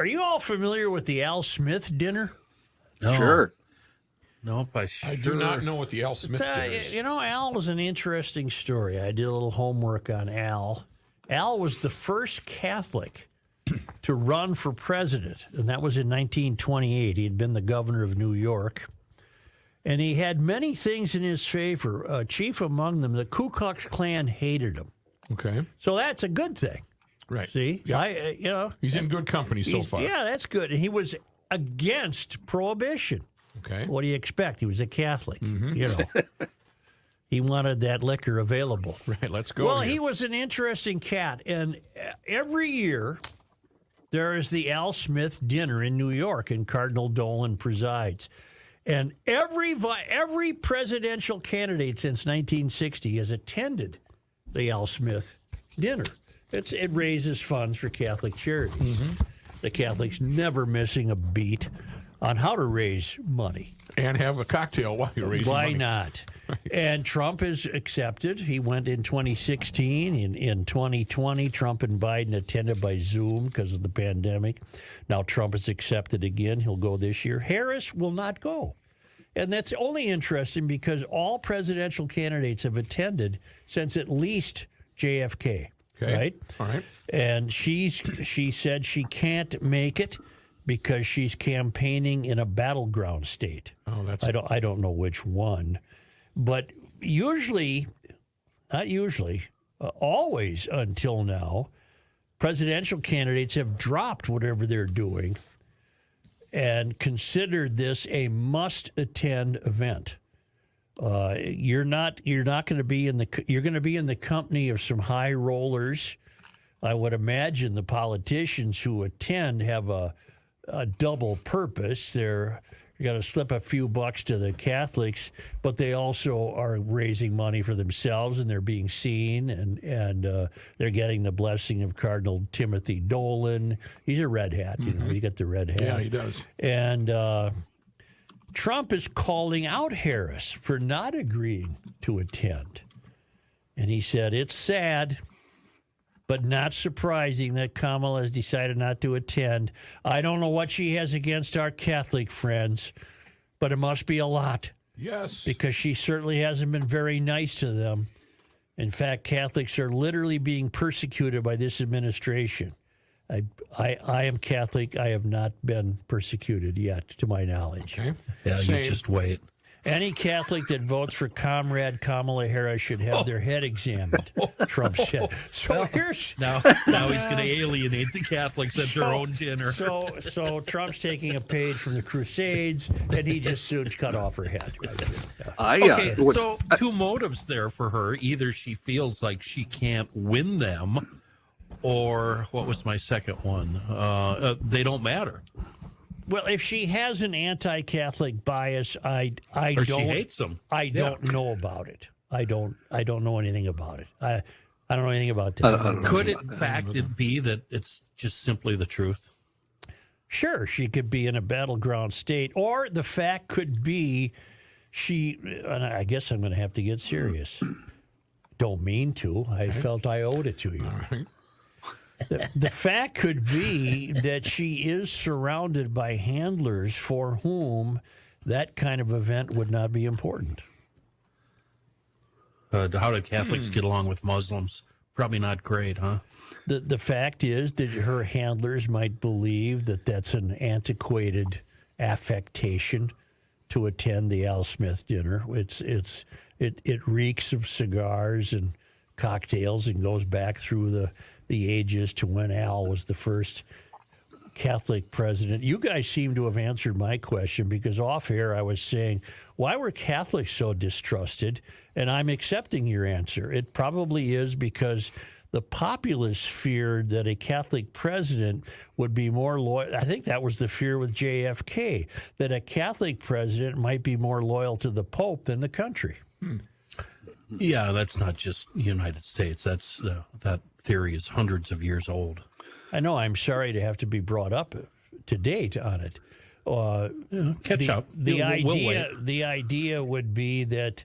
Are you all familiar with the Al Smith dinner? No. Sure. Nope, I do not know what the Al Smith dinner is. You know, Al was an interesting story. I did a little homework on Al. Al was the first Catholic to run for president, and that was in 1928. He had been the governor of New York, and he had many things in his favor. Chief among them, the Ku Klux Klan hated him. Okay. So that's a good thing. Right. See? Yeah. He's in good company so far. Yeah, that's good. And he was against prohibition. Okay. What do you expect? He was a Catholic. You know. He wanted that liquor available. Right, let's go. Well, here. he was an interesting cat. And every year, there is the Al Smith dinner in New York, and Cardinal Dolan presides. And every presidential candidate since 1960 has attended the Al Smith dinner. It raises funds for Catholic charities. The Catholics never missing a beat on how to raise money. And have a cocktail while you're raising money. Why not? And Trump is accepted. He went in 2016. In 2020, Trump and Biden attended by Zoom because of the pandemic. Now Trump is accepted again. He'll go this year. Harris will not go. And that's only interesting because all presidential candidates have attended since at least JFK. Okay. Right? All right. And she said she can't make it because she's campaigning in a battleground state. Oh, that's I don't know which one, but usually, not usually, always until now, presidential candidates have dropped whatever they're doing and considered this a must-attend event. You're going to be in the company of some high rollers. I would imagine the politicians who attend have a double purpose. They're going to slip a few bucks to the Catholics, but they also are raising money for themselves, and they're being seen, and they're getting the blessing of Cardinal Timothy Dolan. He's a red hat, you know. He's got the red hat. Yeah, he does. And Trump is calling out Harris for not agreeing to attend. And he said, it's sad, but not surprising that Kamala has decided not to attend. I don't know what she has against our Catholic friends, but it must be a lot. Yes. Because she certainly hasn't been very nice to them. In fact, Catholics are literally being persecuted by this administration. I am Catholic. I have not been persecuted yet, to my knowledge. Okay. Yeah, Same. you just wait. Any Catholic that votes for Comrade Kamala Harris should have their head examined, Trump said. So here's Now he's going to alienate the Catholics at their own dinner. So Trump's taking a page from the Crusades, and he just soon cut off her head. Right? Okay, so two motives there for her. Either she feels like she can't win them, or what was my second one? They don't matter. Well, if she has an anti-Catholic bias, I Or don't. she hates them. I don't know about it. I don't know anything about it. I don't know anything about that. Could it, in fact, it be that it's just simply the truth? Sure, she could be in a battleground state, or the fact could be she. And I guess I'm going to have to get serious. Don't mean to. I felt I owed it to you. All right. The fact could be that she is surrounded by handlers for whom that kind of event would not be important. How do Catholics get along with Muslims? Probably not great, huh? The fact is that her handlers might believe that that's an antiquated affectation to attend the Al Smith dinner. It reeks of cigars and cocktails and goes back through the ages to when Al was the first Catholic president. You guys seem to have answered my question, because off air I was saying, why were Catholics so distrusted? And I'm accepting your answer. It probably is because the populace feared that a Catholic president would be more loyal. I think that was the fear with JFK, that a Catholic president might be more loyal to the Pope than the country. Yeah, that's not just the United States. That's that theory is hundreds of years old. I know. I'm sorry to have to be brought up to date on it. Catch up. The idea would be that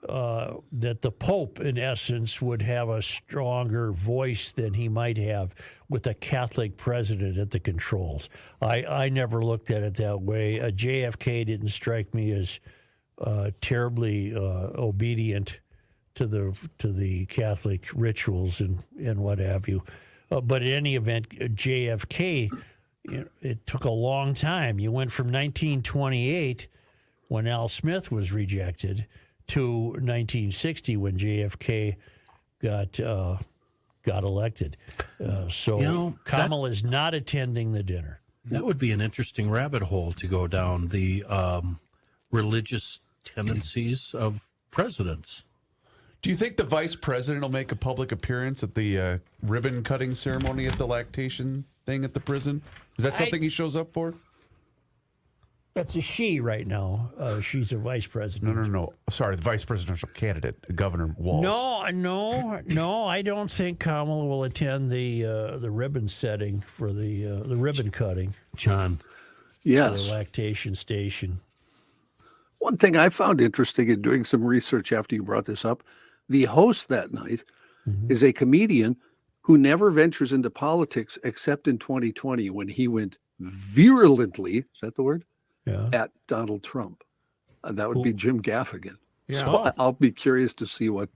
that the Pope, in essence, would have a stronger voice than he might have with a Catholic president at the controls. I never looked at it that way. JFK didn't strike me as terribly obedient to the Catholic rituals and what have you. But in any event, JFK, it took a long time. You went from 1928, when Al Smith was rejected, to 1960 when JFK got elected. So Kamala is not attending the dinner. That would be an interesting rabbit hole to go down, the religious tendencies of presidents. Do you think the vice president will make a public appearance at the ribbon cutting ceremony at the lactation thing at the prison? Is that something he shows up for? That's a she right now. She's a vice president. No. Sorry, the vice presidential candidate, Governor Walz. No. I don't think Kamala will attend the ribbon setting for the ribbon cutting. John. Yes. For the lactation station. One thing I found interesting in doing some research after you brought this up, the host that night is a comedian who never ventures into politics except in 2020 when he went virulently, is that the word? Yeah. At Donald Trump. That would be Jim Gaffigan. Yeah. So I'll be curious to see what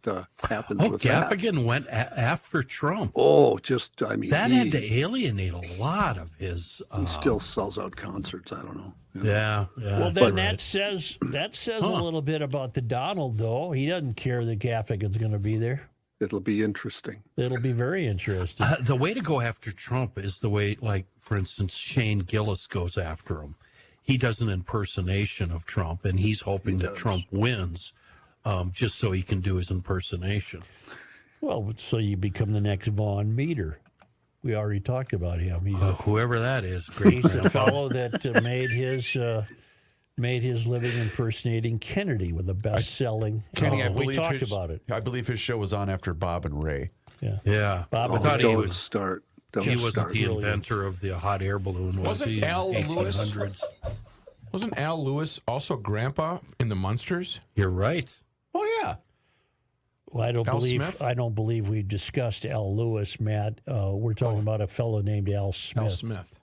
happens with Gaffigan that. went after Trump. Oh, that had to alienate a lot of his. He still sells out concerts. I don't know. Yeah. Well, then that says a little bit about the Donald, though. He doesn't care that Gaffigan's going to be there. It'll be interesting. It'll be very interesting. The way to go after Trump is the way, like, for instance, Shane Gillis goes after him. He does an impersonation of Trump, and he's hoping that Trump wins just so he can do his impersonation. Well, so you become the next Vaughn Meter. We already talked about him. He's whoever that is, great. He's the fellow that made his living impersonating Kennedy with the best-selling. Kenny, we talked about it. I believe his show was on after Bob and Ray. Yeah. Bob, I thought he was. Start. He wasn't the inventor of the hot air balloon, was he? Al Lewis? 1800s. Wasn't Al Lewis also Grandpa in the Munsters? You're right. Oh yeah. Well, I don't believe we discussed Al Lewis, Matt. We're talking about a fellow named Al Smith. Al Smith.